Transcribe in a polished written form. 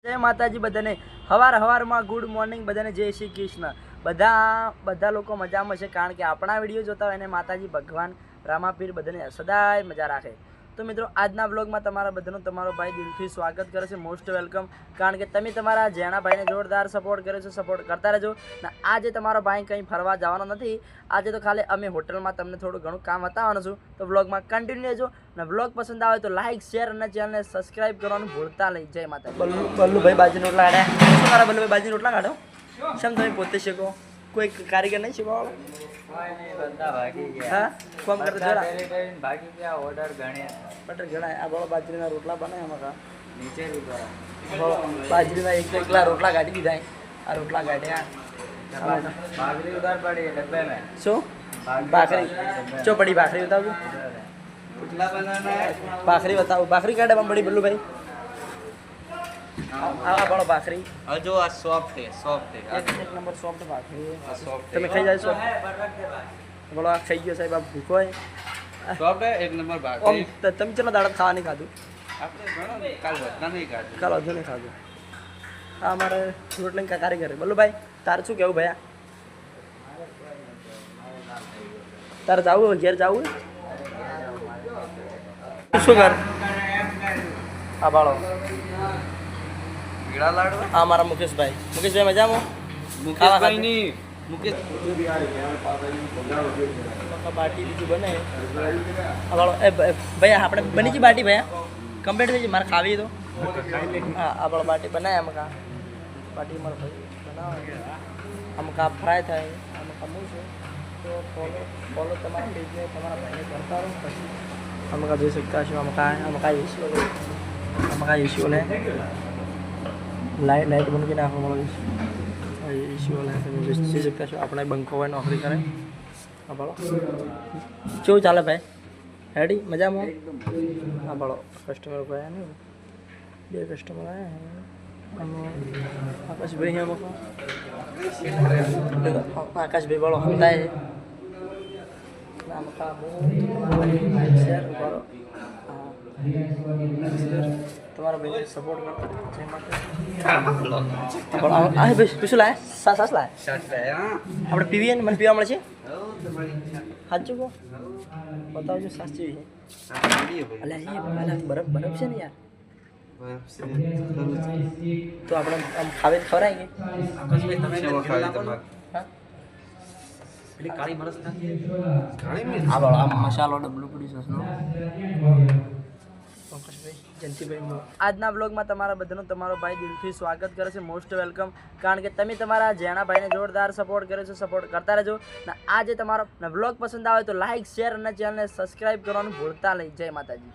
જય માતાજી બધાને હવારમાં ગુડ મોર્નિંગ બધાને જય શ્રી કૃષ્ણ। બધા લોકો મજામાં છે કારણ કે આપણા વિડીયો જોતા હોય અને માતાજી ભગવાન રામાપીર બધાને સદાય મજા રાખે। તો મિત્રો આજના વ્લોગમાં તમારા બધાનું તમારો ભાઈ દિલથી સ્વાગત કરે છે, મોસ્ટ વેલકમ। કારણ કે તમે તમારા જેણા ભાઈને જોરદાર સપોર્ટ કર્યો છે, સપોર્ટ કરતા રહેજો। ને આજે તમારો ભાઈ કંઈ ફરવા જવાનો નથી, આજે તો ખાલી અમે હોટલમાં તમને થોડું ઘણું કામ બતાવવાનું છું। તો વ્લોગમાં કન્ટિન્યુ રહેજો ને વ્લોગ પસંદ આવે તો લાઇક શેર અને ચેનલને સબસ્ક્રાઇબ કરવાનું ભૂલતા નહીં। જય માતા। બલ્લુભાઈ બાજરી રોટલા કાઢ્યા। શું કરે બલ્લુભાઈ બાજરી રોટલા કાઢો? શેમ તમે પોતે શીખો? કોઈ કારીગર નહીં શીખવાવાળો? હા કોમ કરતા ભાગી ગયા ઓર્ડર ગણે બટર ગણાય। આ બોલો બાજરીના રોટલા બનાય એમાં નીચે બાજરીના એકલા રોટલા કાઢી દીધા। આ રોટલા કાઢ્યા। भागरी उधर पड़ी डब्बे में। શું ભાખરી ચો પડી? ભાખરી બતાવજો। पुतला बनाना है। ભાખરી બતાવો। ભાખરી કાઢે પડી બલ્લુભાઈ? આ બોલો ભાખરી और जो सॉफ्ट है એક નંબર સોફ્ટ ભાખરી। सॉफ्ट તમે ખાઈ જાય સોફ્ટ? બોલો આ ખાઈ ગયો સાહેબ, આ ભૂખો હોય। सॉफ्ट है एक नंबर આમ भागरी। તમે ચલો દાડા ખાવા નહીં ખાધું? आपने घणो काल વધના નહીં કાઢી। કાલ હજુ નહીં ખાધું। આ અમારે રોટલી કારીગર બલ્લુભાઈ તારે શું કહેવું ભૈયા? તારે જવું ઘેર જવું? શું કર? આ બાળો कीड़ा लाडू આ મારા મુકેશભાઈ। મુકેશભાઈ મજામાં? मुकेश भाई नहीं मुकेश બાટી બીજું બને। આ બાળો એ ભૈયા આપણે બની ગઈ બાટી ભૈયા? કમ્પ્લીટ થઈ ગઈ? મારે ખાવી તો હા। આ બાળો બાટી બનાવે આમ કા બાટી મારો ભાઈ બનાવે આમ કા ફ્રાય થાય આમ કા મૂળ છે। તો ફોલો તમારા પેજને તમારા ભાઈને કરતા રહો। પછી આમ કા જોઈ શકતા છો આમ કા ઇસ્યુ લે લાઇટ બંધ કરી નાખો મળો ઇસ્યુ લે તમે જોઈ શકતા છો। આપણે બંકો હોય નોકરી કરે। આ બાળો કેવું ચાલે ભાઈ? રેડી મજામાં? આ બાળો કસ્ટમર ગયા ને બે કસ્ટમર આવ્યા। આકાશભાઈ આકાશભાઈ બોલો સમજાય તમારા ભાઈ સપોર્ટ કરતા ભાઈ શું લાય? સાસ લાય આપણે પીવીએ ને? મને પીવા મળે છે સાચું કહો? બતાવજો સાસ જેવી છે। અલ્યા બરફ છે ને યાર, તો આપણે આમ ખાવે ખવડાય કે? મસાલો ડબલું પડી સસનો। આજના બ્લોગમાં તમારા બધાનું તમારો ભાઈ દિલથી સ્વાગત કરે છે, મોસ્ટ વેલકમ। કારણ કે તમે તમારા જેણા ભાઈને જોરદાર સપોર્ટ કર્યો છે, સપોર્ટ કરતા રહેજો। ને આજે તમારો બ્લોગ પસંદ આવે તો લાઇક શેર અને ચેનલને સબસ્ક્રાઇબ કરવાનું ભૂલતા નહીં। જય માતાજી।